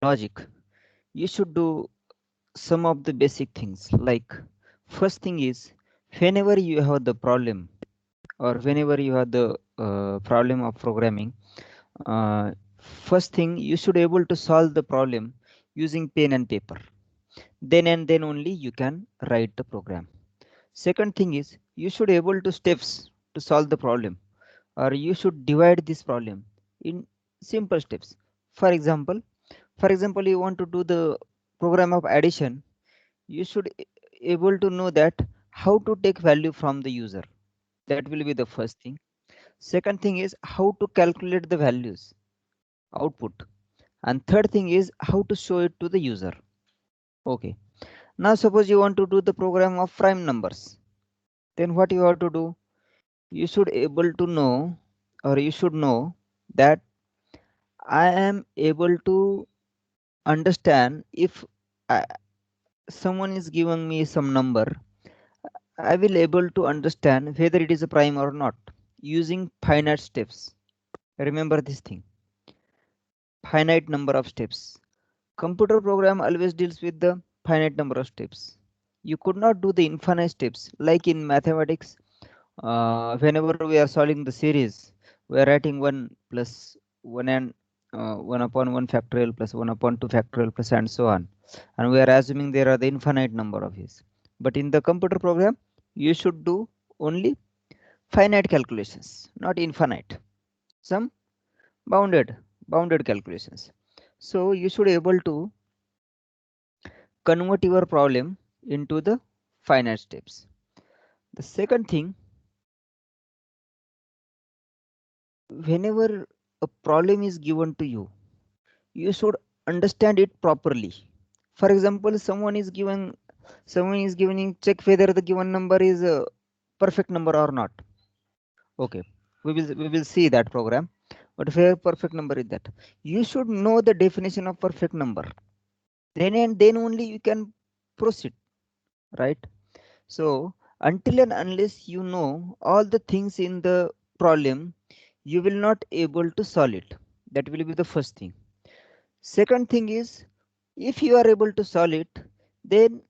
logic, you should do some of the basic things. Like, first thing is, whenever you have the problem or whenever you have the problem of programming, uh, first thing you should able to solve the problem using pen and paper. Then and then only you can write the program. Second thing is, you should able to steps to solve the problem, or you should divide this problem in simple steps. For example, you want to do the program of addition, you should able to know that how to take value from the user. That will be the first thing. Second thing is how to calculate the values output, and third thing is how to show it to the user. Okay, now suppose you want to do the program of prime numbers, then what you have to do, you should able to know, or you should know that I am able to understand if I, someone is giving me some number, I will able to understand whether it is a prime or not using finite steps. Remember this thing, finite number of steps. Computer program always deals with the finite number of steps. You could not do the infinite steps like in mathematics. Whenever we are solving the series, we are writing 1 plus 1 and 1 upon 1 factorial plus 1 upon 2 factorial plus and so on. And we are assuming there are the infinite number of these. But in the computer program, you should do only finite calculations, not infinite. Some bounded, bounded calculations. So you should able to convert your problem into the finite steps. The second thing, whenever a problem is given to you, you should understand it properly. For example, someone is giving check whether the given number is a perfect number or not. Okay, we will see that program. But where perfect number is that? You should know the definition of perfect number. Then and then only you can proceed, right? So until and unless you know all the things in the problem, you will not able to solve it. That will be the first thing. Second thing is, if you are able to solve it, then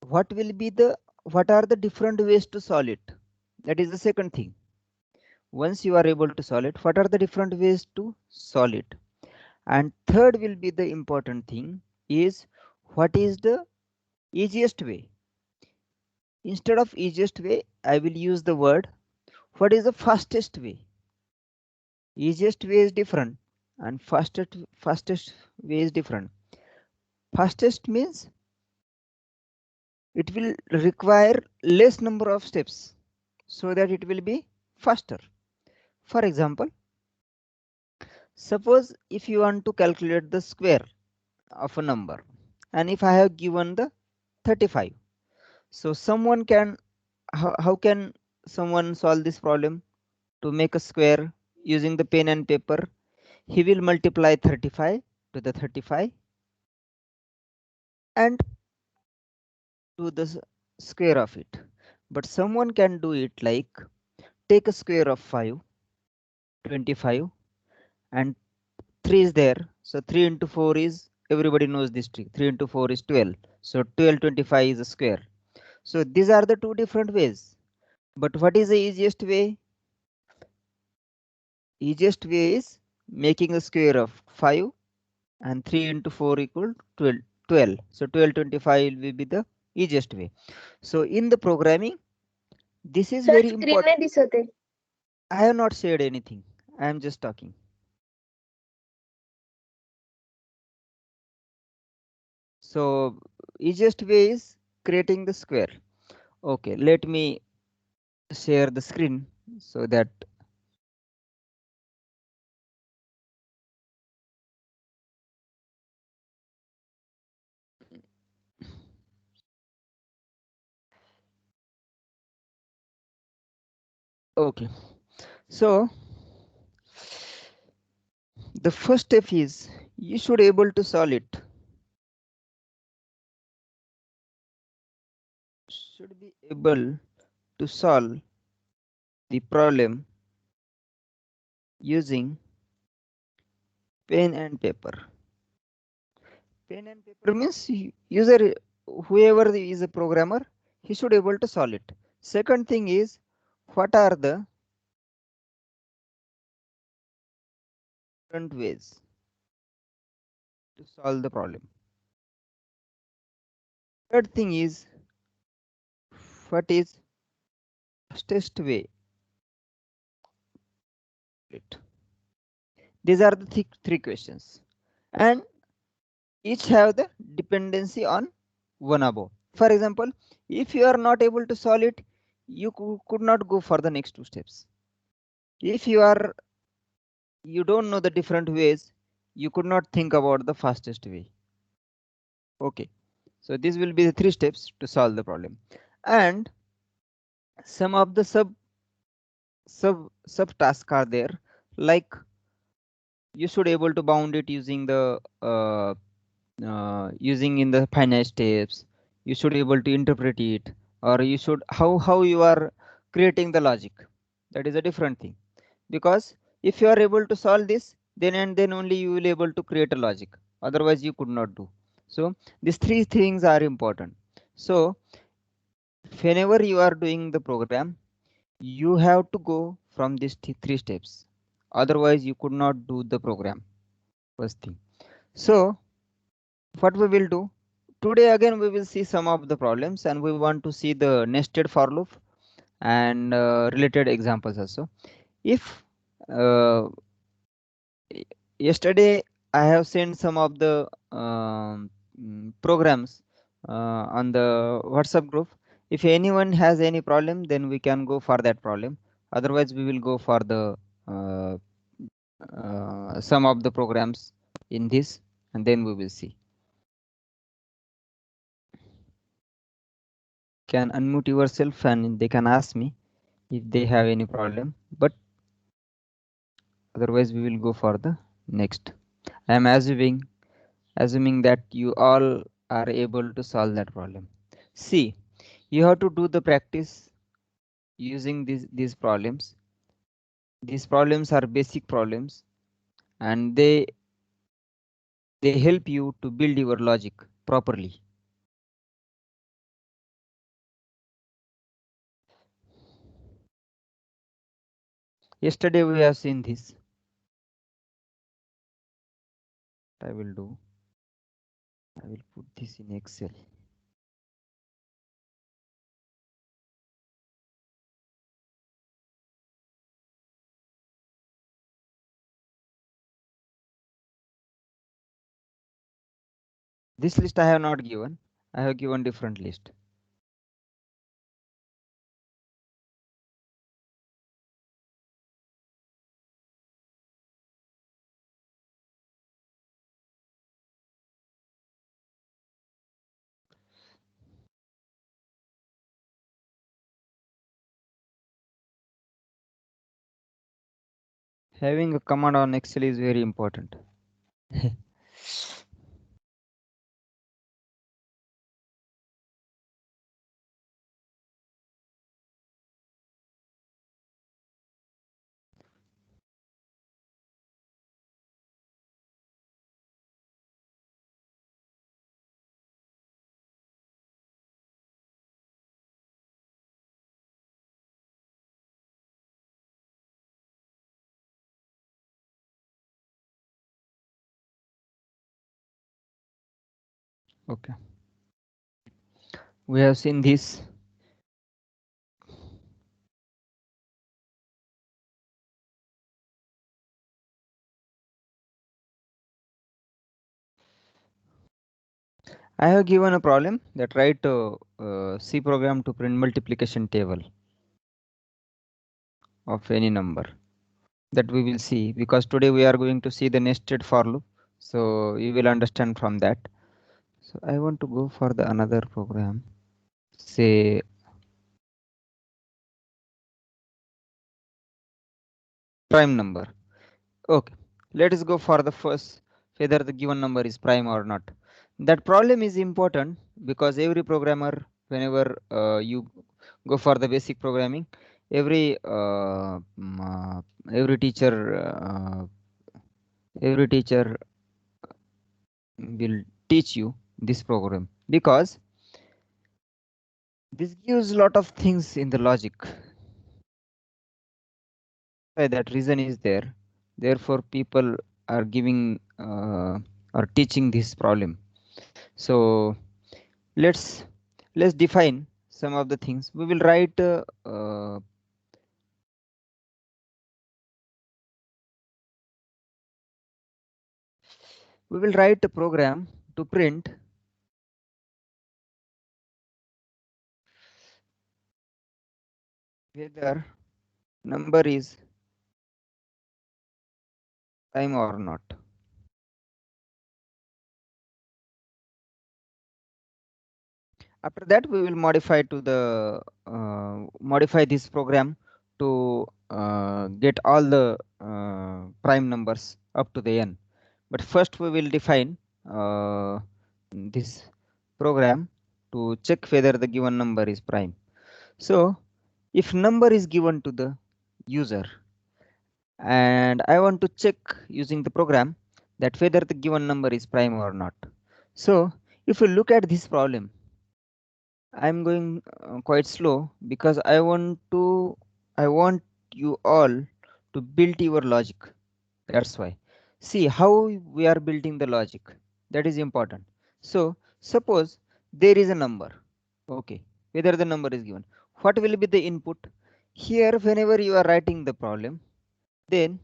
what will be the what are the different ways to solve it? That is the second thing. Once you are able to solve it, what are the different ways to solve it? And third will be the important thing is, what is the easiest way? Instead of easiest way, I will use the word, what is the fastest way? Easiest way is different and fastest way is different. Fastest means it will require less number of steps so that it will be faster. For example, suppose if you want to calculate the square of a number, and if I have given the 35, so someone can, how can someone solve this problem? To make a square using the pen and paper, he will multiply 35 to the 35 and do the square of it. But someone can do it like, take a square of 5, 25, and 3 is there. So 3 into 4 is, everybody knows this trick. 3 into 4 is 12. So 12, 25 is a square. So these are the two different ways. But what is the easiest way? Easiest way is making a square of 5 and 3 into 4 equal 12. 12. So 12, 25 will be the easiest way. So in the programming, this is sir very screen important. नाही दिसत आहे. I have not said anything. I am just talking. So easiest way is creating the square. Okay, let me share the screen so that, okay. So the first step is, you should able to solve it. Should be able to solve the problem using pen and paper. Pen and paper means user, whoever is a programmer, he should able to solve it. Second thing is, what are the different ways to solve the problem? Third thing is, what is fastest way? It. These are the three questions, and each have the dependency on one above. For example, if you are not able to solve it, you could not go for the next two steps. If you don't know the different ways, you could not think about the fastest way. Okay, so these will be the three steps to solve the problem, and some of the sub tasks are there, like you should able to bound it using the using in the finite steps. You should able to interpret it, or you should how you are creating the logic. That is a different thing, because if you are able to solve this, then and then only you will able to create a logic, otherwise you could not do. So these three things are important. So whenever you are doing the program, you have to go from these three steps, otherwise you could not do the program. First thing. So what we will do today, again we will see some of the problems, and we want to see the nested for loop and related examples also. If yesterday I have sent some of the programs on the WhatsApp group. If anyone has any problem, then we can go for that problem. Otherwise, we will go for the uh, some of the programs in this, and then we will see. Can unmute yourself, and they can ask me if they have any problem. But otherwise, we will go for the next. I am assuming that you all are able to solve that problem. See, you have to do the practice using these problems. These problems are basic problems, and they help you to build your logic properly. Yesterday we have seen this. I will do. I will put this in Excel. This list I have not given. I have given different list. Having a command on Excel is very important. Okay. We have seen this. I have given a problem that write C program to print multiplication table of any number. That we will see, because today we are going to see the nested for loop. So you will understand from that. So I want to go for the another program. Say prime number. Okay, let us go for the first, whether the given number is prime or not. That problem is important because every programmer, whenever you go for the basic programming, every every teacher Every teacher will teach you this program because this gives a lot of things in the logic. Why that reason is there. Therefore, people are giving or teaching this problem. So let's define some of the things. We will write a program to print whether number is prime or not. After that, we will modify this program to get all the prime numbers up to the n. But first, we will define this program to check whether the given number is prime. So, if number is given to the user and I want to check using the program that whether the given number is prime or not. So, if you look at this problem, I'm going quite slow because I want you all to build your logic. That's why. See how we are building the logic. That is important. So suppose there is a number. Okay. Whether the number is given. What will be the input? Here, whenever you are writing the problem, then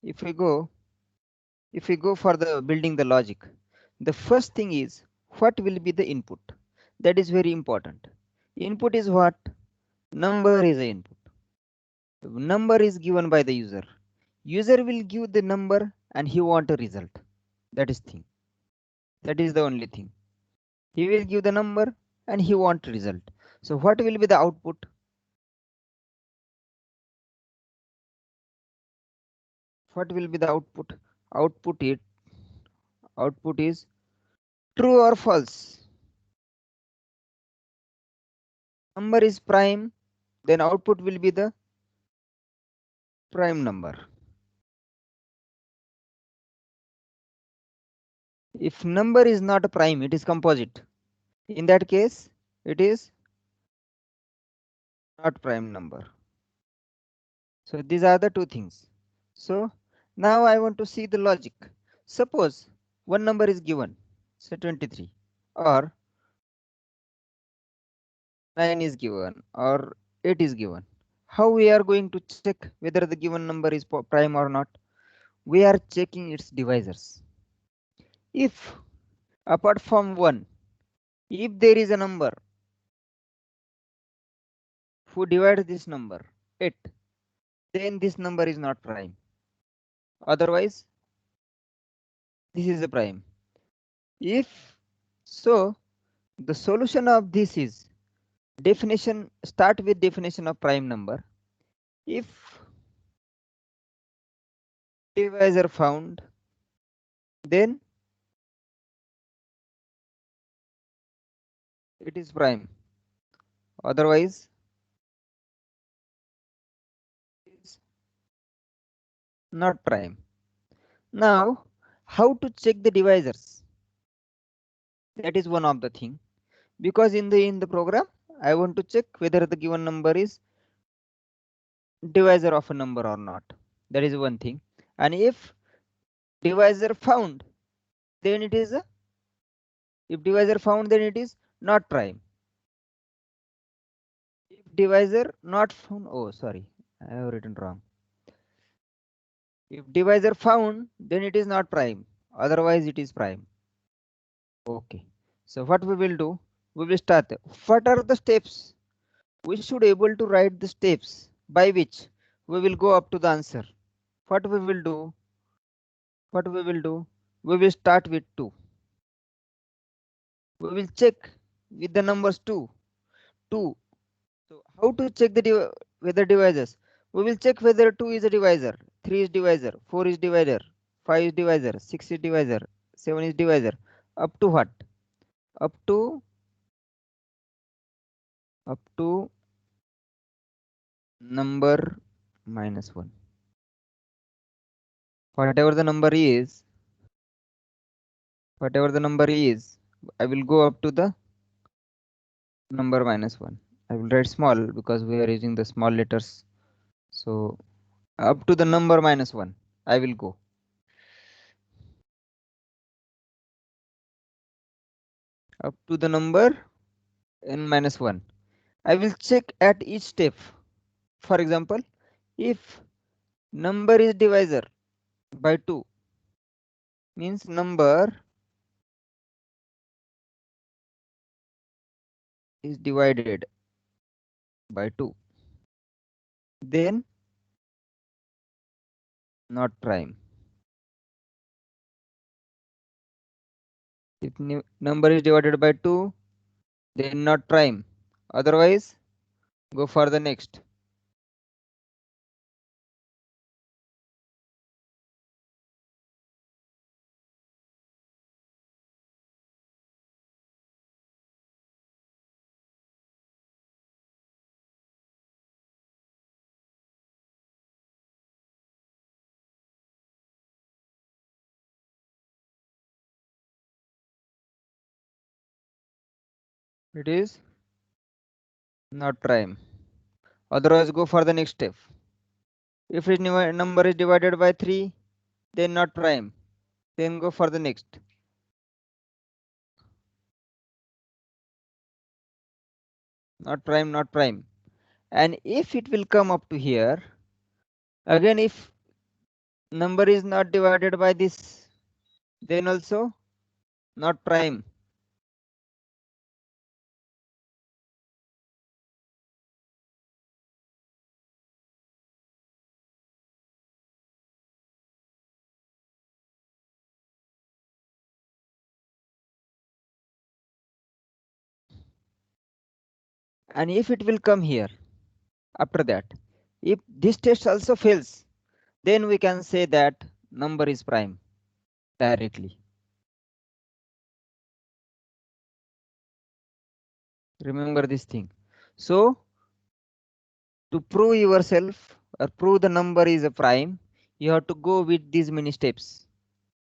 if we go for the building the logic, the first thing is what will be the input. That is very important. Input is what? Number is the input. Number is given by the user. User will give the number and he want a result. That is thing. That is the only thing. He will give the number and he want result. So what will be the output? What will be the output? Output it output is true or false. Number is prime, then output will be the prime number. If number is not a prime, it is composite. In that case, it is not prime number. So these are the two things. So now I want to see the logic. Suppose one number is given, say 23, or 9 is given, or 8 is given. How we are going to check whether the given number is prime or not? We are checking its divisors. If apart from 1, if there is a number who divides this number 8, then this number is not prime. Otherwise, this is a prime. If so, the solution of this is start with definition of prime number. If divisor found, then it is prime. Otherwise, it is not prime. Now, how to check the divisors? That is one of the thing, because in the program I want to check whether the given number is divisor of a number or not. That is one thing. And if divisor found, then it is if divisor found, then it is not prime. If divisor not found, oh sorry, I have written wrong. If divisor found, then it is not prime. Otherwise, it is prime. Okay. So what we will do? We will start. What are the steps? We should able to write the steps by which we will go up to the answer. What we will do? What we will do? We will start with 2. We will check with the numbers 2. 2. So how to check the whether divisors? We will check whether 2 is a divisor, 3 is divisor, 4 is divisor, 5 is divisor, 6 is divisor, 7 is divisor. Up to what? Up to number -1. whatever the number is, I will go up to the number minus 1. I will write small because we are using the small letters. So up to the number minus 1, I will go. Up to the number n minus 1. I will check at each step. For example, if number is divisor by 2, means number is divided by 2, then not prime. If number is divided by 2, then not prime. Otherwise, go for the next. It is not prime. Otherwise, go for the next step. If its number is divided by 3, then not prime. Then go for the next. Not prime, not prime. And if it will come up to here, again if number is not divided by this, then also not prime. And if it will come here, after that, if this test also fails, then we can say that number is prime directly. Remember this thing. So to prove yourself or prove the number is a prime, you have to go with these many steps.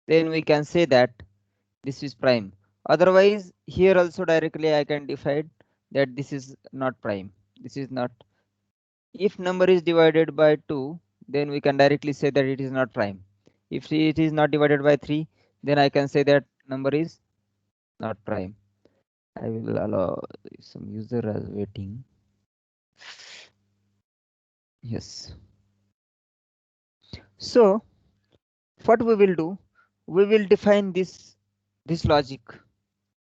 Then we can say that this is prime. Otherwise, here also directly I can define that this is not prime. This is not. If number is divided by 2, then we can directly say that it is not prime. If it is not divided by 3, then I can say that number is not prime. I will allow some user as waiting. Yes. So what we will do, we will define this logic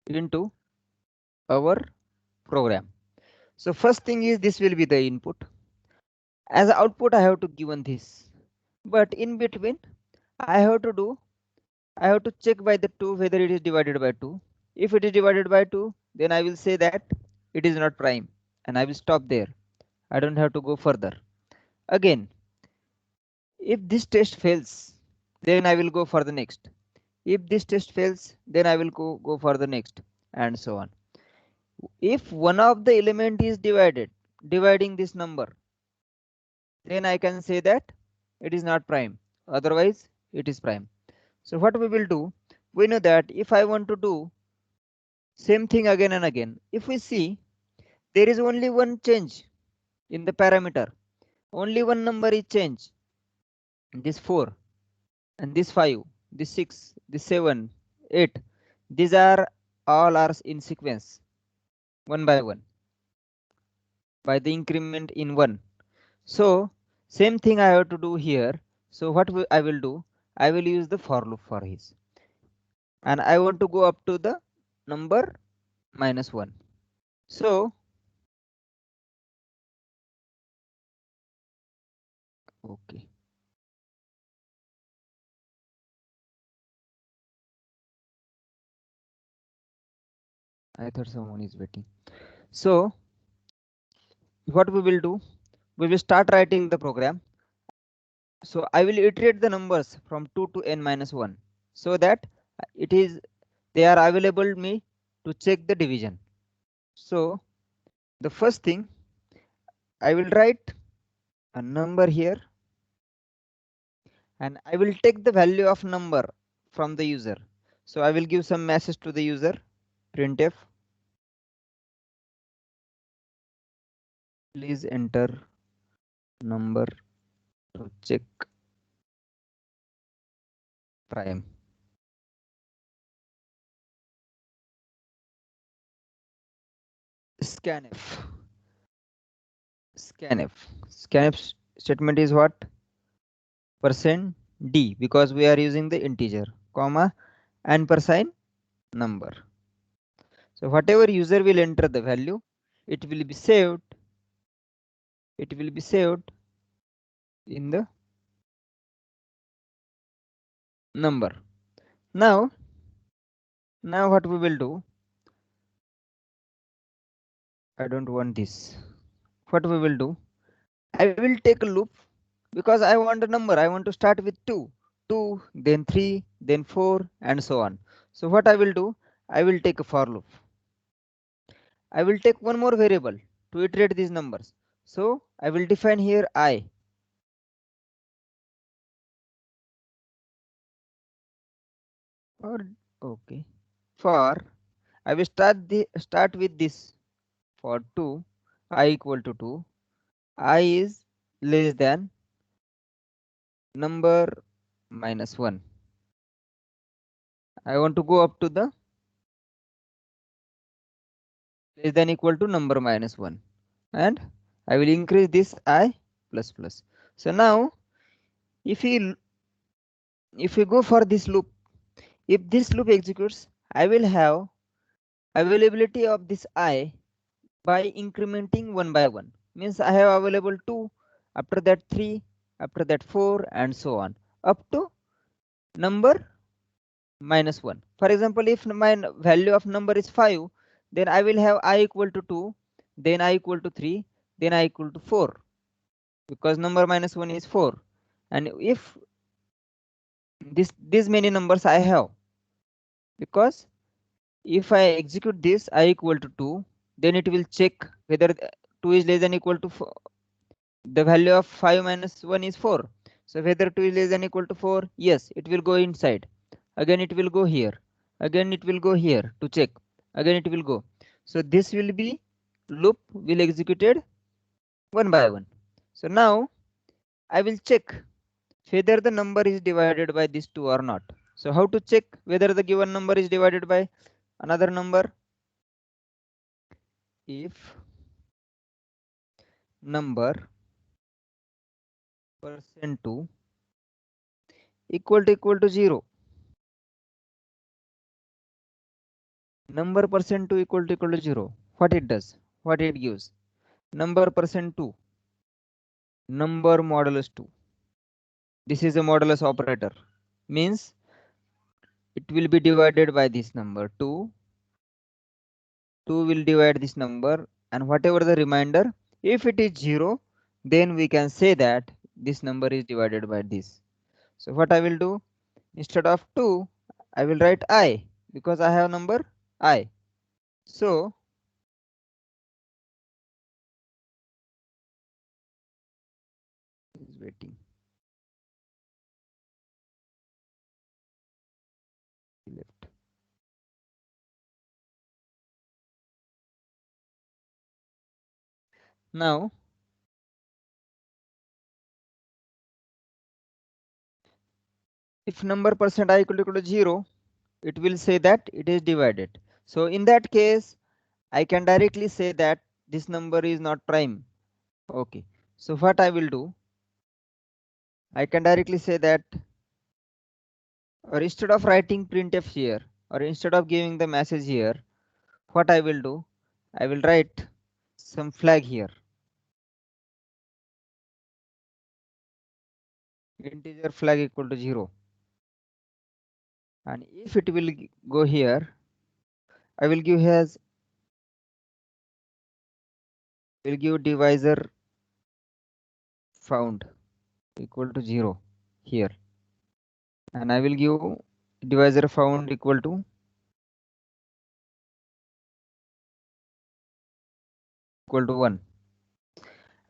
into our program. So first thing is this will be the input. As output I have to given this, but in between I have to check by the 2 whether it is divided by 2. If it is divided by 2, then I will say that it is not prime and I will stop there. I don't have to go further. Again, if this test fails, then I will go for the next. If this test fails, then I will go for the next, and so on. If one of the element is dividing this number, then I can say that it is not prime. Otherwise, it is prime. So what we will do, we know that if I want to do same thing again and again, if we see there is only one change in the parameter, only one number is changed, this 4 and this 5, this 6, this 7, 8, these are all are in sequence one by one by the increment in 1. So same thing I have to do here. So what I will do, I will use the for loop for his, and I want to go up to the number minus 1. So okay, I thought someone is waiting. So what we will do, we will start writing the program. So I will iterate the numbers from 2 to n minus 1 so that it is they are available me to check the division. So the first thing, I will write a number here and I will take the value of number from the user. So I will give some message to the user, printf, please enter number to check prime. Scanf. Scanf statement is what? Percent d, because we are using the integer, comma, and percent number. So whatever user will enter the value, it will be saved. It will be saved in the number. Now what we will do? I don't want this. What we will do? I will take a loop because I want a number. I want to start with 2, then 3, then 4, and so on. So what I will do? I will take a for loop. I will take one more variable to iterate these numbers. So I will define here I. Or okay. For I will start with this. For 2, I equal to 2. I is less than number minus 1. I want to go up to the less than equal to number minus 1, and I will increase this I plus plus. So now if we go for this loop, if this loop executes, I will have availability of this I by incrementing one by one. Means I have available 2, after that 3, after that 4, and so on up to number minus 1. For example, if my value of number is 5, then I will have I equal to 2, then I equal to 3, then I equal to 4, because number minus 1 is 4. And if these many numbers I have, because if I execute this I equal to 2, then it will check whether 2 is less than equal to 4. The value of 5 minus 1 is 4. So whether 2 is less than equal to 4, yes, it will go inside. Again it will go here. Again it will go here to check. Again it will go. So this will be loop will executed one by one. So now I will check whether the number is divided by these two or not. So how to check whether the given number is divided by another number? If number percent 2 equal to 0, number percent 2 equal to 0, what it does, what it gives? Number percent 2, number modulus 2. This is a modulus operator, means it will be divided by this number 2. 2 will divide this number, and whatever the remainder, if it is 0, then we can say that this number is divided by this. So what I will do, instead of 2, I will write I, because I have number I. So is waiting left. Now if number percent I equal to 0, it will say that it is divided. So in that case, I can directly say that this number is not prime. Okay. So what I will do, I can directly say that, or instead of writing printf here, or instead of giving the message here, what I will do, I will write some flag here. Integer flag equal to 0. And if it will go here, I will give as will give divisor found equal to 0 here, and I will give divisor found equal to 1.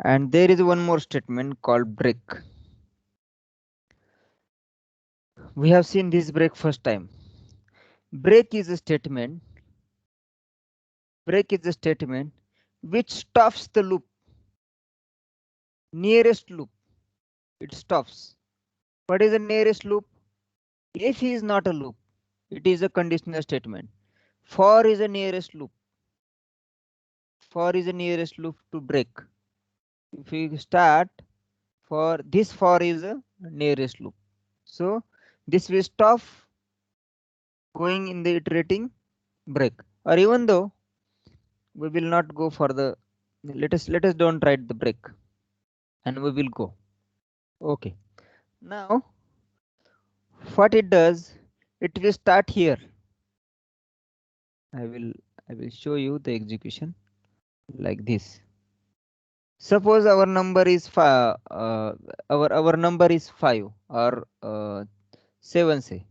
And there is one more statement called break. we have seen this break first time. Break is a statement. Break is a statement which stops the loop. Nearest loop. It stops. What is the nearest loop? If is not a loop, it is a conditional statement. For is the nearest loop. For is the nearest loop to break. If we start for this, for is a nearest loop. So this will stop going in the iterating break. Or even though we will not go for the, let us don't write the break, and we will go. Okay. Now what it does, it will start here. I will show you the execution like this. Suppose our number is our number is 5 or 7, say,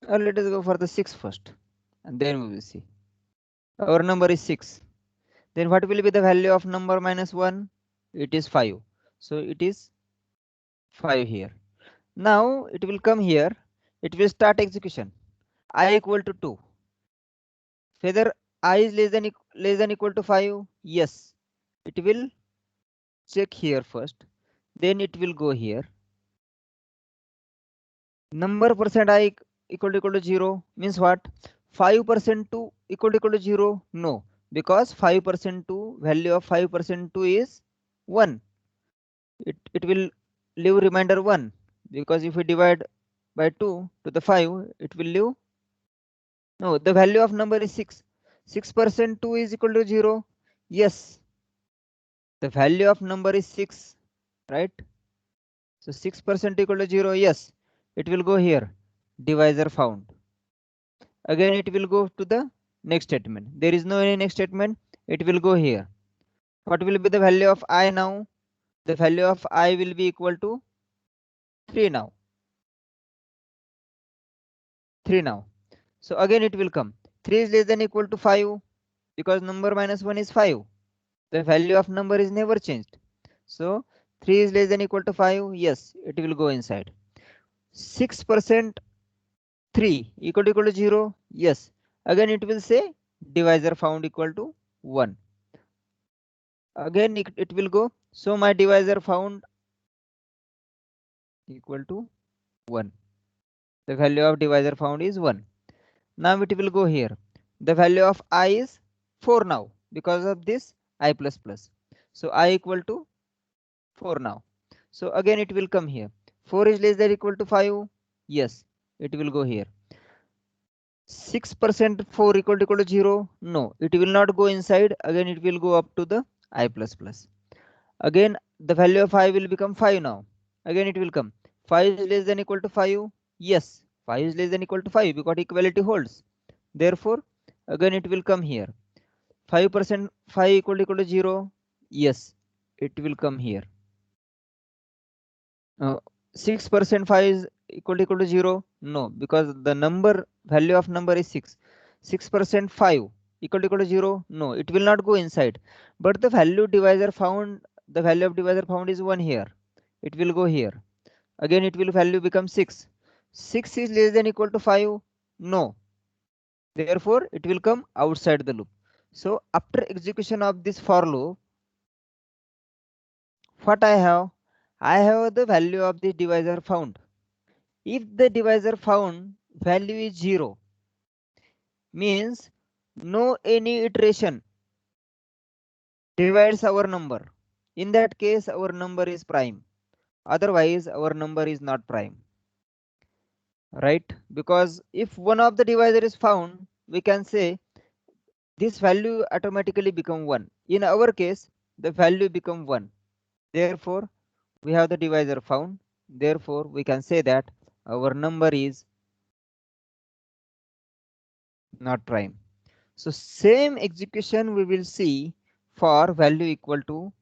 or let us go for the 6 first, and then we will see. Our number is 6. Then what will be the value of number minus 1? It is 5. So it is 5 here. Now it will come here. It will start execution. I equal to 2. Whether I is less than equal to 5? Yes. It will check here first. Then it will go here. Number percent I equal to 0 means what? 5% to equal to 0? No. Because 5% to value of 5% to is 1. It will leave remainder 1, because if we divide by 2 to the 5, it will leave. No, the value of number is 6. 6% 2 is equal to 0. Yes, the value of number is 6, right? So 6% equal to 0. Yes, it will go here. Divisor found. Again it will go to the next statement. There is no any next statement. It will go here. What will be the value of I now? The value of I will be equal to 3 now. 3 now. So again it will come. 3 is less than equal to 5, because number minus 1 is 5. The value of number is never changed. So 3 is less than equal to 5. Yes, it will go inside. 6% 3 equal to 0. Yes. Again it will say divisor found equal to 1. Again it will go. So my divisor found equal to 1. The value of divisor found is 1. Now it will go here. The value of I is 4 now, because of this I plus plus. So I equal to 4 now. So again it will come here. 4 is less than equal to 5. Yes, it will go here. 6% 4 equal to 0. No, it will not go inside. Again it will go up to the I plus plus. Again the value of I will become 5 now. Again it will come. 5 is less than equal to 5. Yes, 5 is less than equal to 5, because equality holds. Therefore again it will come here. 5% 5 equal to 0. Yes, it will come here. 6% 5 is equal to 0. No, because the number value of number is 6. 6% 5 equal to 0. No, it will not go inside. But the value divisor found, the value of divisor found is 1 here. It will go here. Again it will value become 6. 6 is less than equal to 5. No. Therefore it will come outside the loop. So after execution of this for loop, what I have? I have the value of the divisor found. If the divisor found value is 0, means no any iteration divides our number. In that case our number is prime. Otherwise our number is not prime. Right? Because if one of the divisor is found, we can say this value automatically become 1. In our case, the value become 1. Therefore, we have the divisor found. Therefore, we can say that our number is not prime. So same execution we will see for value equal to,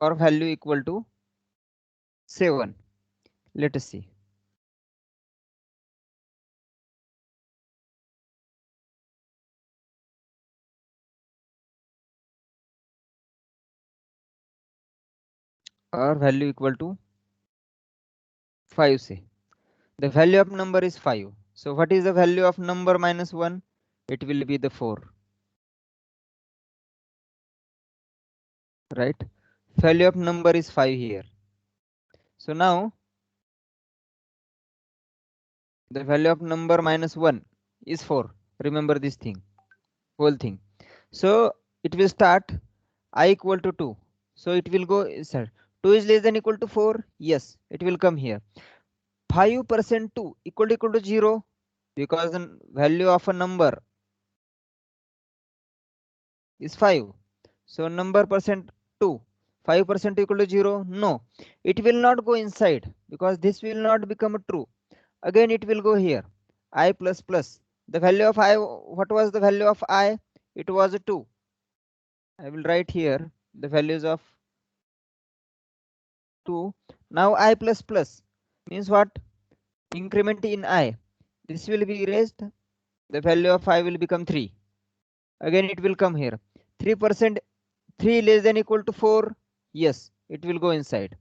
or value equal to 7. Let us see. or value equal to 5 say. The value of number is 5. So what is the value of number minus 1? It will be the 4. Right? Value of number is 5 here. So now the value of number minus 1 is 4. Remember this thing, whole thing. So it will start I equal to 2. So it will go inside. 2 is less than equal to 4. Yes, it will come here. 5% 2 equal to 0 because the value of a number is 5. So number percent 2. 5% equal to 0. No, it will not go inside because this will not become true. Again it will go here. I plus plus. The value of I, what was the value of I? It was 2. I will write here the values of 2. Now I plus plus means what? Increment in I. This will be erased. The value of I will become 3. Again it will come here. 3%, 3 less than equal to 4. Yes, it will go inside.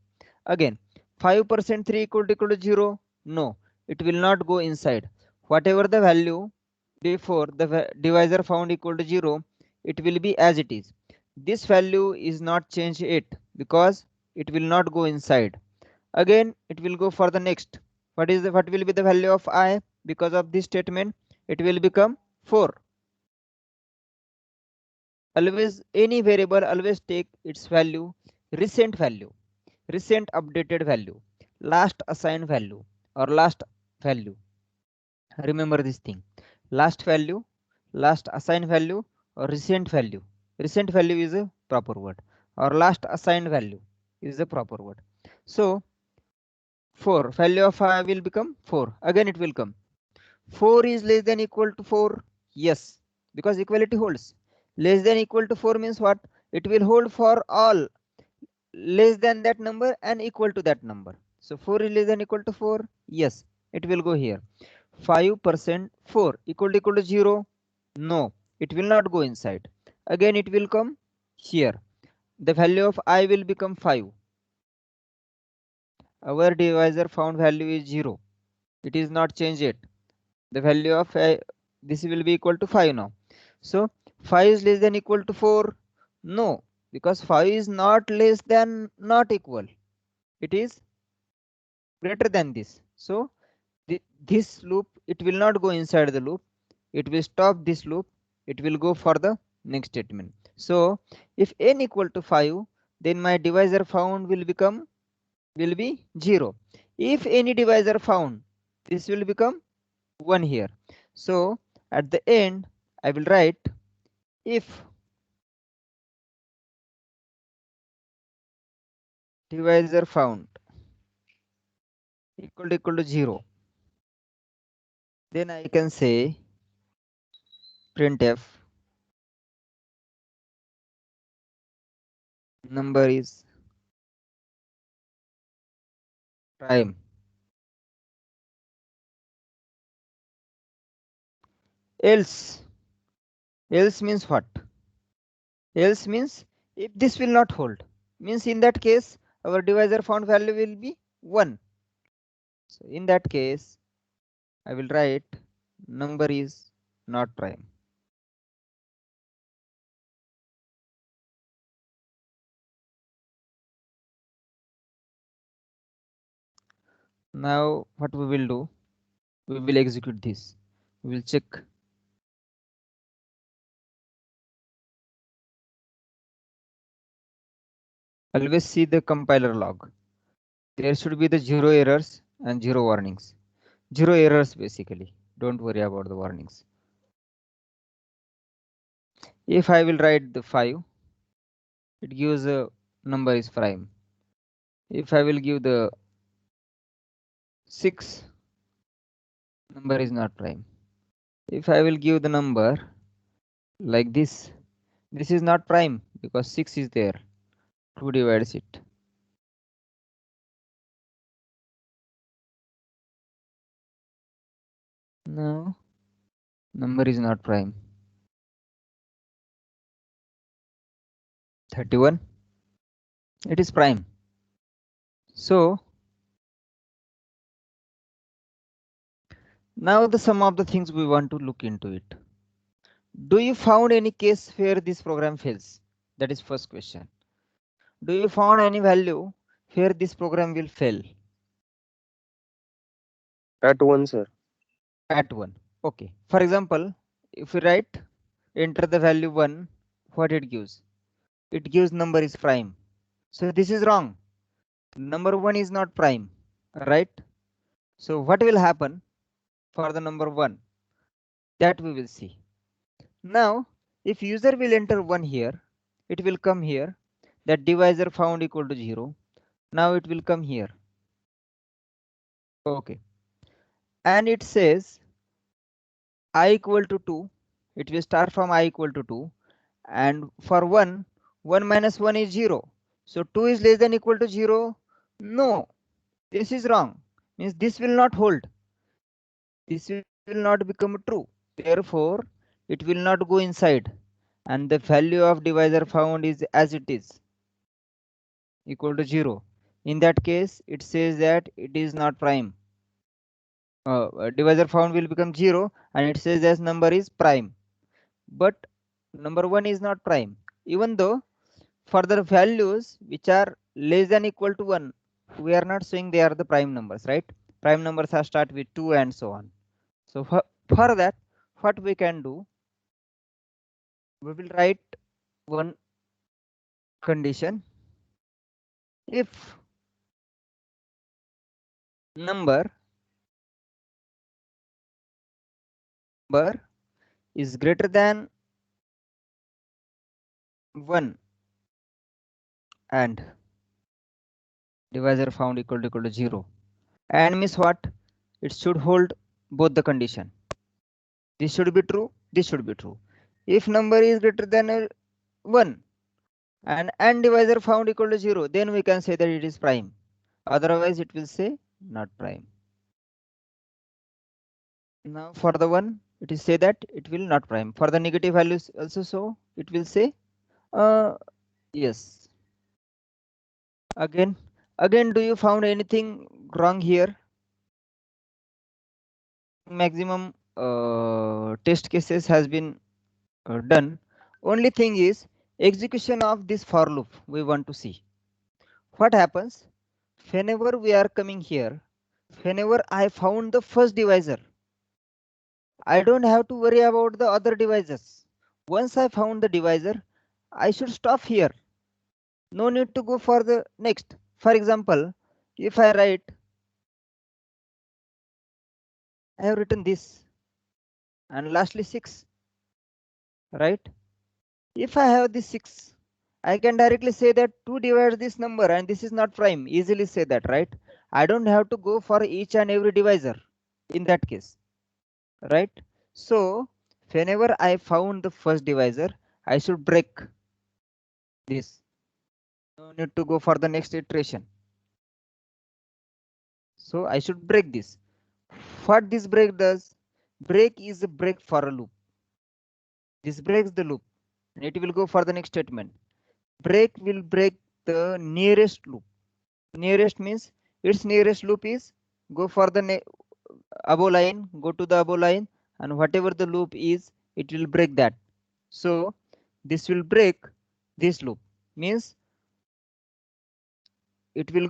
Again 5% 3 equal to 0. No, it will not go inside. Whatever the value before the divisor found equal to 0, it will be as it is. This value is not changed yet because it will not go inside. Again it will go for the next. What will be the value of I? Because of this statement it will become 4. Always any variable always take its value, recent value, recent updated value, last assigned value or last value. Remember this thing, last value, last assigned value or recent value. Recent value is a proper word or last assigned value is the proper word. So 4, value of I will become 4. Again it will come. 4 is less than equal to 4. Yes, because equality holds. Less than equal to 4 means what? It will hold for all less than that number and equal to that number. So 4 is less than equal to 4. Yes, it will go here. 5% 4 equal to 0. No, it will not go inside. Again it will come here. The value of I will become 5. Our divisor found value is 0. It is not changed yet. The value of this will be equal to 5 now. So 5 is less than equal to 4. No, because 5 is not less than not equal. It is greater than this. So this loop, it will not go inside the loop. It will stop this loop. It will go for the next statement. So if n equal to 5, then my divisor found will be 0. If any divisor found, this will become 1 here. So at the end I will write if divisor found equal to 0, then I can say printf number is prime. Else, else means what? Else means if this will not hold, means in that case our divisor found value will be 1. So in that case I will write number is not prime. Now what we will do, we will execute this. We will check. Always see the compiler log. There should be the 0 errors and 0 warnings. 0 errors basically. Don't worry about the warnings. If I will write the 5, it gives a number is prime. If I will give the 6, number is not prime. If I will give the number like this is not prime because 6 is there. 2 divides it. No, number is not prime. 31, it is prime. So now the some of the things we want to look into it. Do you found any case where this program fails? That is first question. Do you found any value where this program will fail? At 1, sir. At 1. Okay. For example, if we write enter the value 1, what it gives? It gives number is prime. So this is wrong. Number 1 is not prime, right? So what will happen for the number 1? That we will see. Now, if user will enter 1 here, it will come here. That divisor found equal to 0. Now it will come here. Okay. And it says I equal to 2. It will start from I equal to 2. And for 1, 1 minus 1 is 0. So 2 is less than equal to 0. No, this is wrong. Means this will not hold. This will not become true. Therefore, it will not go inside. And the value of divisor found is as it is, equal to 0. In that case, it says that it is not prime. Divisor found will become 0 and it says as number is prime. But number 1 is not prime. Even though for the values which are less than equal to 1, we are not saying they are the prime numbers, right? Prime numbers are start with 2 and so on. So for that, what we can do, we will write one condition. If number is greater than 1 and divisor found equal to 0, and means what? It should hold both the condition. This should be true, this should be true. If number is greater than 1 and divisor found equal to 0, then we can say that it is prime. Otherwise it will say not prime. Now for the one, it is say that it will not prime. For the negative values also, so it will say yes. Again, do you found anything wrong here? Maximum test cases has been done. Only thing is execution of this for loop we want to see. What happens whenever we are coming here? Whenever I found the first divisor, I don't have to worry about the other divisors. Once I found the divisor, I should stop here. No need to go for the next. For example, if I write, I have written this and lastly 6, right? If I have this 6, I can directly say that 2 divides this number and this is not prime. Easily say that, right? I don't have to go for each and every divisor in that case, right? So whenever I found the first divisor, I should break this. No need to go for the next iteration. So I should break this. What this break does? Break is a break for a loop. This breaks the loop. And it will go for the next statement. Break will break the nearest loop. Nearest means its nearest loop is go for the above line, go to the above line, and whatever the loop is, it will break that. So this will break this loop. Means it will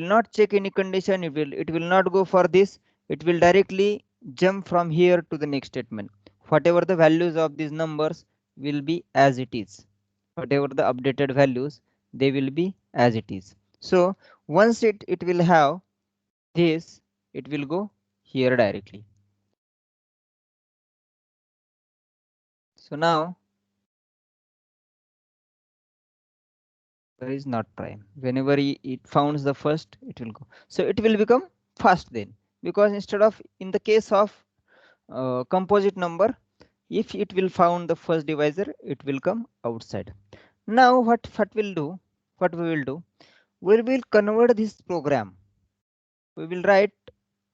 not check any condition, it will not go for this, it will directly jump from here to the next statement. Whatever the values of these numbers will be as it is, whatever the updated values, they will be as it is. So once it will have this, it will go here directly. So now there is not prime. Whenever it founds the first, it will go, so it will become fast then, because instead of in the case of composite number, if it will found the first divisor, it will come outside. Now what we'll do, what we will do, we will convert this program. We will write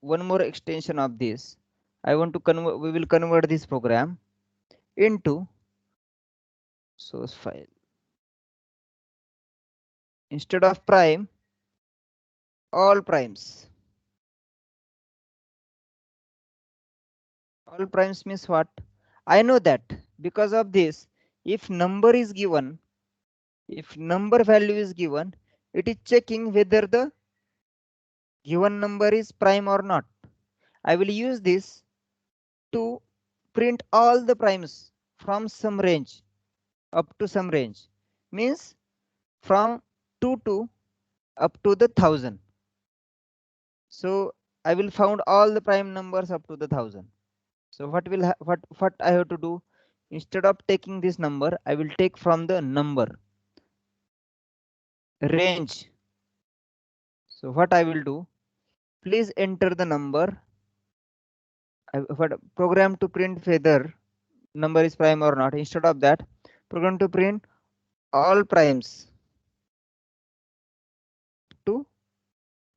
one more extension of this. I want to convert, we will convert this program into source file. Instead of prime, all primes. All primes means what? I know that because of this, if number is given, if number value is given, it is checking whether the given number is prime or not. I will use this to print all the primes from some range up to some range, means from 2 to up to the 1000. So I will found all the prime numbers up to the 1000. So what I have to do, instead of taking this number, I will take from the number range. So what I will do, please enter the number. What program to print whether number is prime or not. Instead of that, program to print all primes to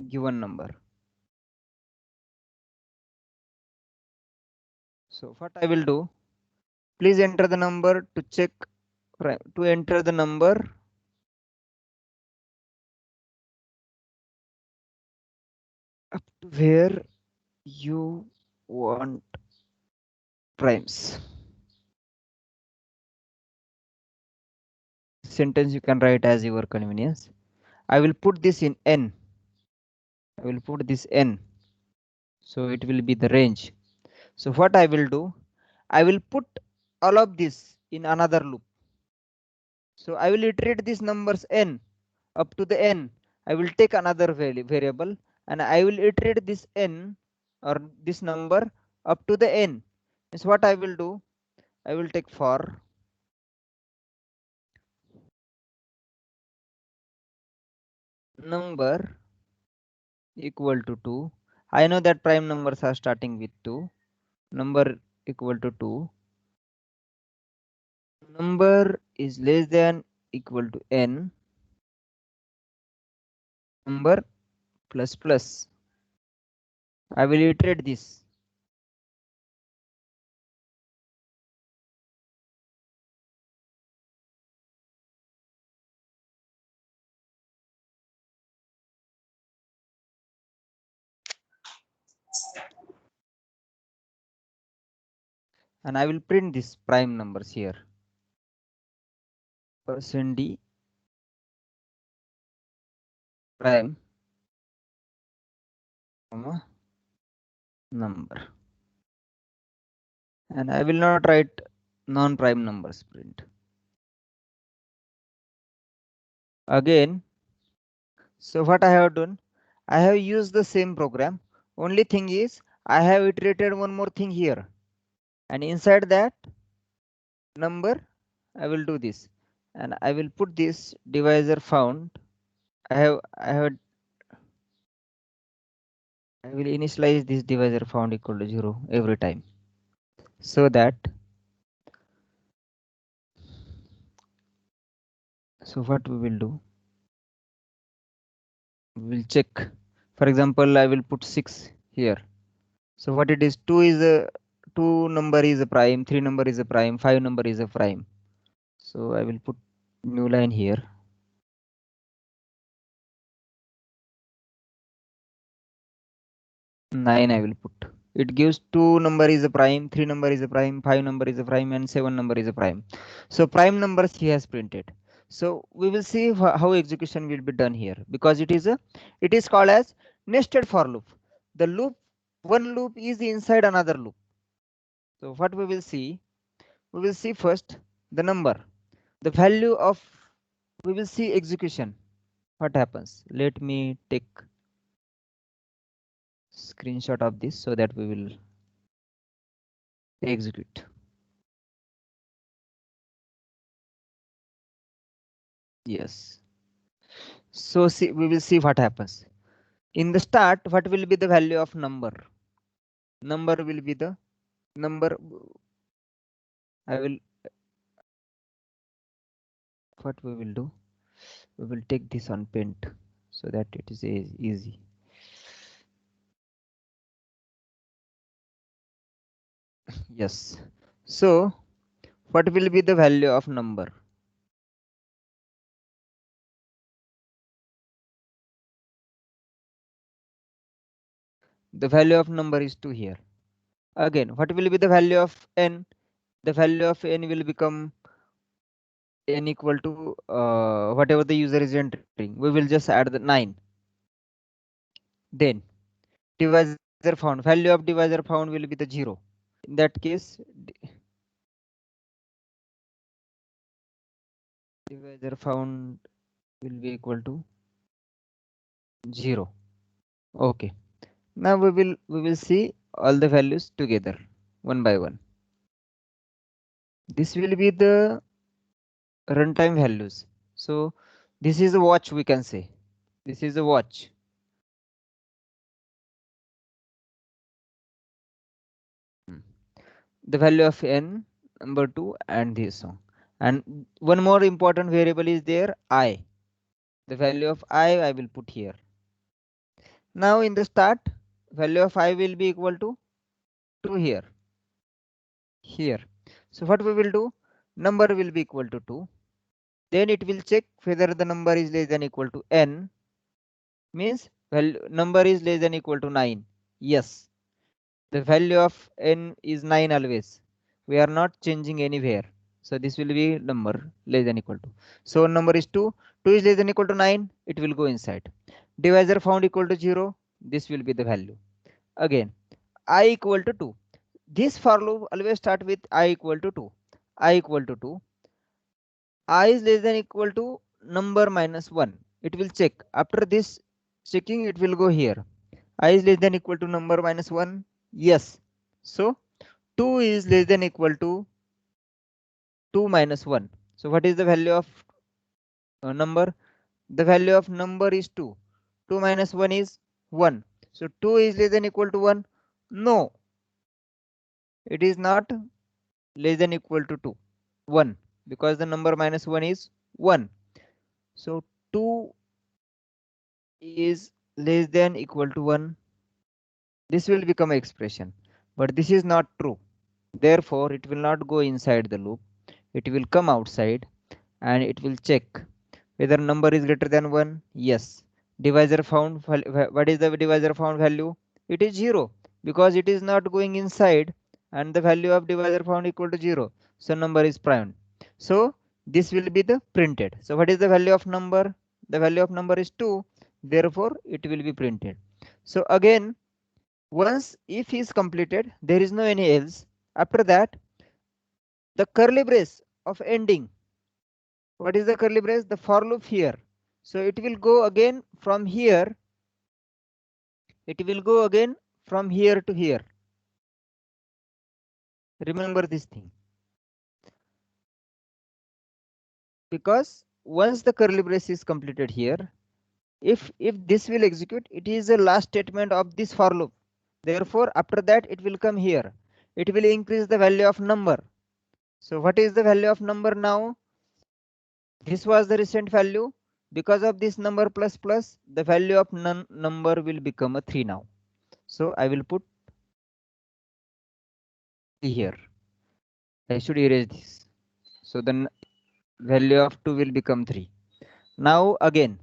given number. So what I will do, please enter the number to check to enter the number up to where you want primes. Sentence you can write as your convenience. I will put this in n. I will put this n. So it will be the range. So what I will do, I will put all of this in another loop. So I will iterate these numbers n up to the n. I will take another variable and I will iterate this n or this number up to the n. Is what I will do. I will take for number equal to 2. I know that prime numbers are starting with 2. Number equal to 2. Number is less than equal to n. Number plus plus. I will iterate this. And I will print this prime numbers here. %d prime comma number. And I will not write non-prime numbers print. Again, so what I have done, I have used the same program. Only thing is I have iterated one more thing here. And inside that number, I will do this. And I will put this divisor found. I will initialize this divisor found equal to 0 every time. So that, so what we will do, we will check. For example, I will put 6 here. So what it is, 2 is a 2 number is a prime, 3 number is a prime, 5 number is a prime. So I will put new line here. 9 I will put. It gives 2 number is a prime, 3 number is a prime, 5 number is a prime, and 7 number is a prime. So prime numbers he has printed. So we will see how execution will be done here, because it is called as nested for loop. The loop, one loop is inside another loop. So what we will see first the number, the value of, we will see execution. What happens? Let me take screenshot of this so that we will execute. Yes. So see, we will see what happens. In the start, what will be the value of number? Number will be the number. I will, what we will do, we will take this on paint so that it is easy. Yes. So what will be the value of number? The value of number is 2 here. Again, what will be the value of n? The value of n will become n equal to whatever the user is entering. We will just add the 9. Then divisor found, value of divisor found will be the 0. In that case, divisor found will be equal to 0. Okay. Now we will see all the values together one by one. This will be the runtime values. So this is a watch, we can say. This is a watch. The value of n, number 2, and this one. And one more important variable is there, I. The value of I will put here. Now in the start, value of I will be equal to 2 here. Here. So what we will do? Number will be equal to 2. Then it will check whether the number is less than equal to n. Means number is less than equal to 9. Yes. The value of n is 9 always. We are not changing anywhere. So this will be number less than equal to. So number is 2. 2 is less than equal to 9. It will go inside. Divisor found equal to 0. This will be the value. Again, I equal to 2. This for loop always start with I equal to 2. I equal to 2. I is less than equal to number minus 1. It will check. After this checking, it will go here. I is less than equal to number minus 1. Yes. So 2 is less than equal to 2 minus 1. So what is the value of number? The value of number is 2. 2 minus 1 is 1. So 2 is less than equal to 1. No. It is not less than equal to 2. 1. Because the number minus 1 is 1. So 2 is less than equal to 1. This will become an expression. But this is not true. Therefore, it will not go inside the loop. It will come outside and it will check whether number is greater than 1. Yes. Divisor found. What is the divisor found value? It is 0 because it is not going inside and the value of divisor found equal to 0. So number is prime. So this will be the printed. So what is the value of number? The value of number is 2. Therefore, it will be printed. So again, once if is completed, there is no any else. After that, the curly brace of ending. What is the curly brace? The for loop here. So it will go again from here. It will go again from here to here. Remember this thing. Because once the curly brace is completed here, if this will execute, it is the last statement of this for loop. Therefore, after that it will come here. It will increase the value of number. So what is the value of number now? This was the recent value. Because of this number plus plus, the value of number will become a 3 now. So I will put here. I should erase this. So the value of 2 will become 3. Now again,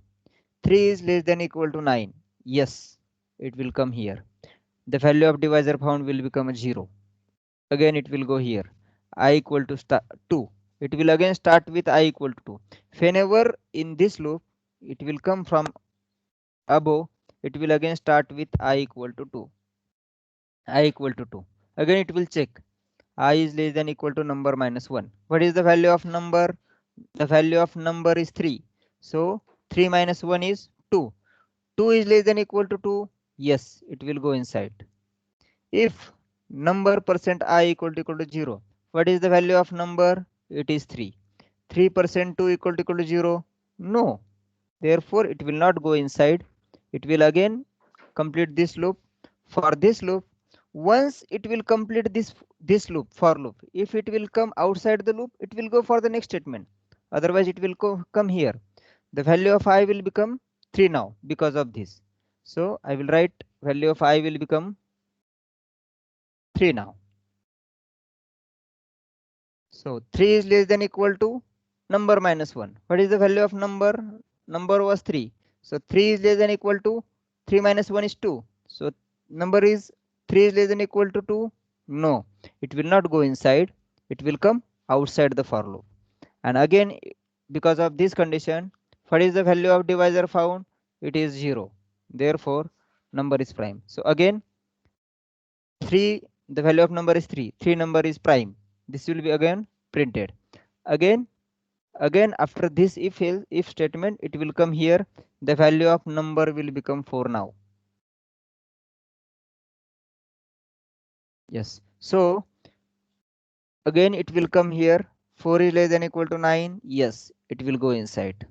3 is less than equal to 9. Yes, it will come here. The value of divisor found will become a 0. Again it will go here. I equal to 2. It will again start with I equal to 2. Whenever in this loop, it will come from above, it will again start with I equal to 2. I equal to 2. Again it will check. I is less than equal to number minus 1. What is the value of number? The value of number is 3. So 3 minus 1 is 2. 2 is less than equal to 2. Yes, it will go inside. If number percent I equal to 0, what is the value of number? It is 3. 3% 2 equal to 0? No. Therefore, it will not go inside. It will again complete this loop. For this loop, once it will complete this loop, for loop, if it will come outside the loop, it will go for the next statement. Otherwise, it will come here. The value of I will become 3 now because of this. So I will write value of I will become 3 now. So 3 is less than equal to number minus 1. What is the value of number? Number was 3. So 3 is less than equal to 3 minus 1 is 2. So number is 3 is less than equal to 2? No, it will not go inside. It will come outside the for loop. And again, because of this condition, what is the value of divisor found? It is 0. Therefore, number is prime. So again, 3, the value of number is 3. 3 number is prime. This will be again printed. Again after this if statement, it will come here. The value of number will become 4 now. Yes. So again it will come here. 4 is less than equal to 9. Yes, it will go inside.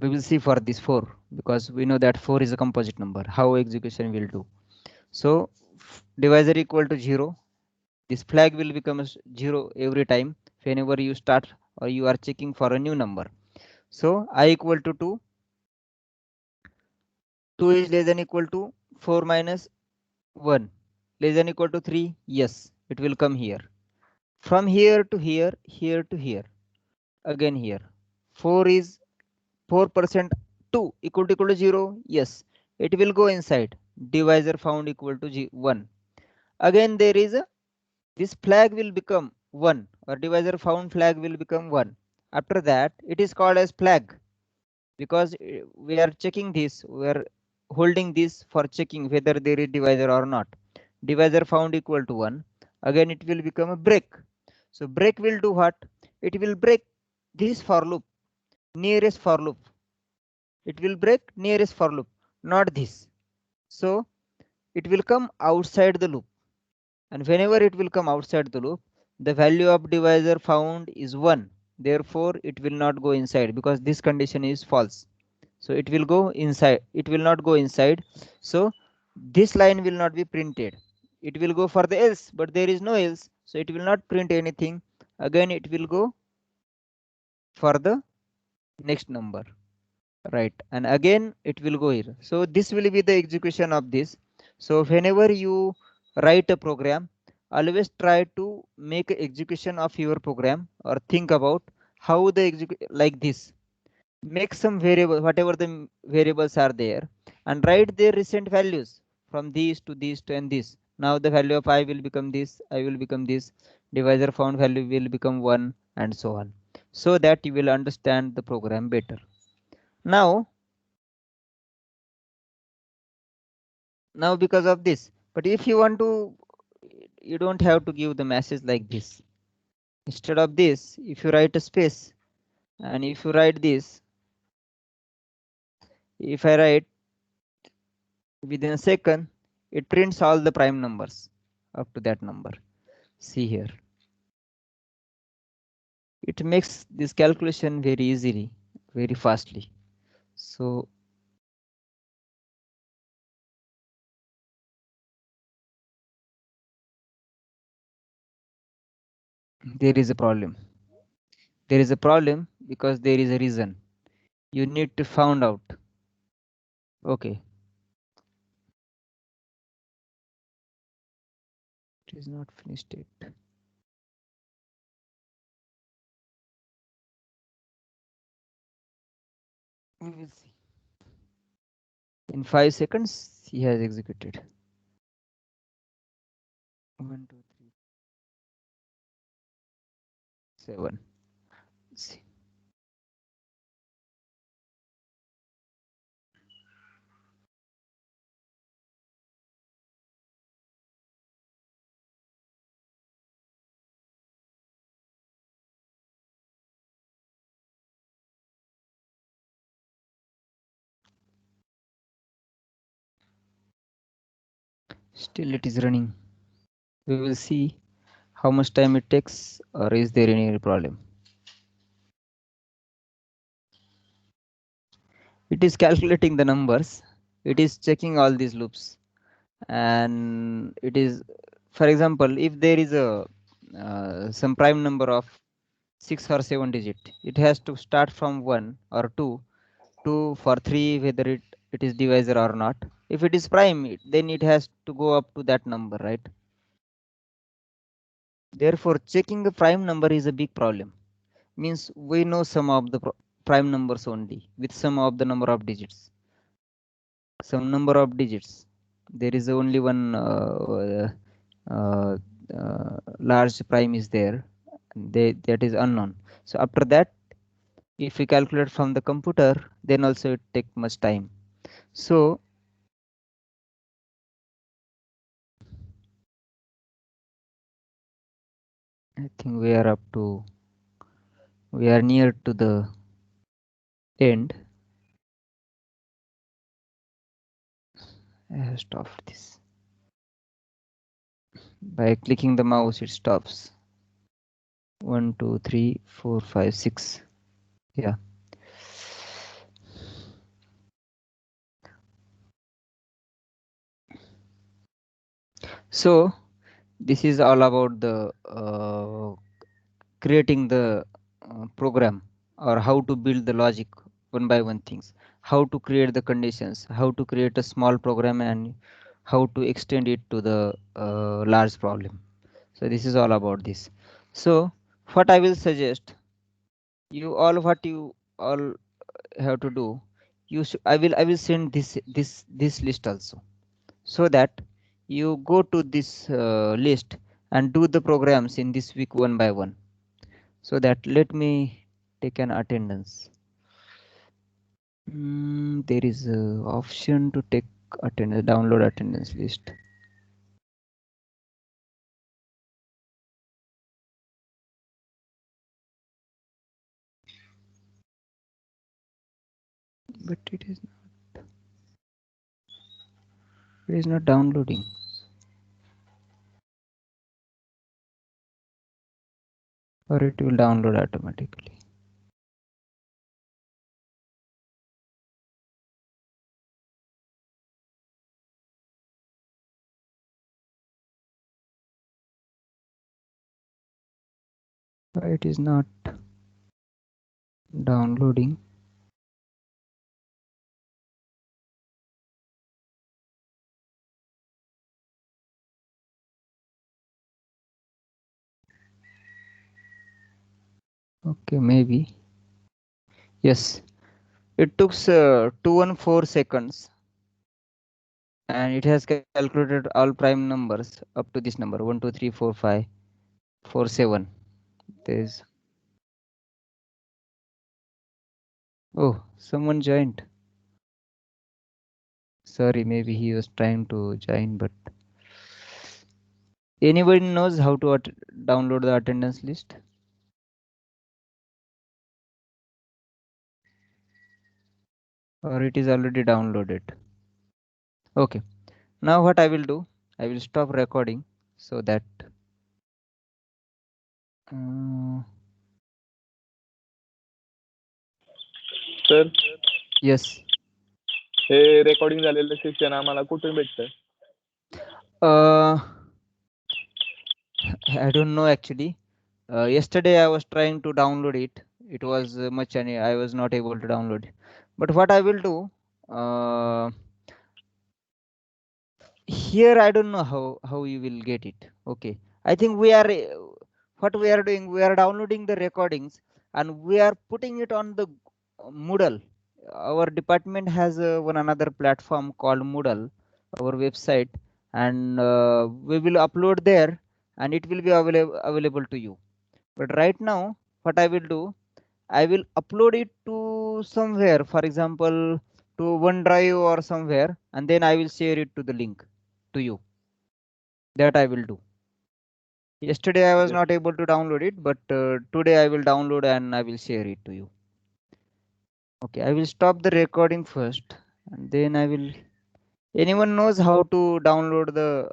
We will see for this 4 because we know that 4 is a composite number. How execution will do. So divisor equal to 0. This flag will become 0 every time whenever you start or you are checking for a new number. So I equal to 2. 2 is less than equal to 4 minus 1. Less than equal to 3. Yes, it will come here. From here to here, here to here. Again here. 4 is 4% 2 equal to 0. Yes, it will go inside. Divisor found equal to 1. Again there is a this flag will become 1 or divisor found flag will become 1. After that it is called as flag because we are checking this, we are holding this for checking whether there is divisor or not. Divisor found equal to 1. Again it will become a break. So break will do what? It will break this for loop, nearest for loop. It will break nearest for loop, not this. So it will come outside the loop. And whenever it will come outside the loop, the value of divisor found is 1. Therefore, it will not go inside because this condition is false. So it will go inside. It will not go inside. So this line will not be printed. It will go for the else, but there is no else. So it will not print anything. Again, it will go for the next number. Right. And again, it will go here. So this will be the execution of this. So whenever you write a program, always try to make execution of your program or think about how the execute like this. Make some variable, whatever the variables are there, and write their recent values from these to these to and this. Now the value of I will become this, I will become this, divisor found value will become 1 and so on, so that you will understand the program better. Now because of this, but if you want to, you don't have to give the message like this. Instead of this, if you write a space and if you write this, if I write within a second, it prints all the prime numbers up to that number. See here, it makes this calculation very easily, very fastly. So there is a problem. There is a problem because there is a reason. You need to find out. Okay. It is not finished yet. We will see. In 5 seconds, he has executed. 1, 2, 3, 7. See. Still it is running. We will see how much time it takes, or is there any problem. It is calculating the numbers. It is checking all these loops, and it is, for example, if there is a some prime number of 6 or 7 digit, it has to start from 1 or 2 for 3 whether it is divisor or not. If it is prime, then it has to go up to that number, right? Therefore checking a prime number is a big problem. Means we know some of the prime numbers only with some of the number of digits, some number of digits, there is only one large prime is there, that is unknown. So after that, if we calculate from the computer, then also it take much time. So I think we are near to the end. I have stopped this. By clicking the mouse, it stops. 1, 2, 3, 4, 5, 6. Yeah. So this is all about the creating the program, or how to build the logic one by one things, how to create the conditions, how to create a small program, and how to extend it to the large problem. So this is all about this. So what I will suggest you all, what you all have to do, I will send this list also, so that you go to this list and do the programs in this week one by one. So that, let me take an attendance. There is a option to take attendance, download attendance list. But it is not downloading, or it will download automatically. It is not downloading. Okay, maybe. Yes, it took 214 seconds, and it has calculated all prime numbers up to this number 1, 2, 3, 4, 5, 4, 7. There's, oh, someone joined. Sorry, maybe he was trying to join, but anybody knows how to download the attendance list? Or it is already downloaded? Okay. Now what I will do, I will stop recording, so that uh, sir, yes. हे recording झालेलं session आम्हाला कुठे भेटतं? I don't know actually. Yesterday I was trying to download it. It was much, and I was not able to download it. But what I will do, here I don't know how you will get it. Okay, I think we are what we are doing, we are downloading the recordings and we are putting it on the Moodle. Our department has one another platform called Moodle, our website, and we will upload there, and it will be available to you. But right now what I will do, I will upload it to somewhere, for example to OneDrive or somewhere, and then I will share it to the link to you. That I will do. Yesterday I was Yes. not able to download it, but today I will download and I will share it to you. Okay, I will stop the recording first, and then I will. Anyone knows how to download the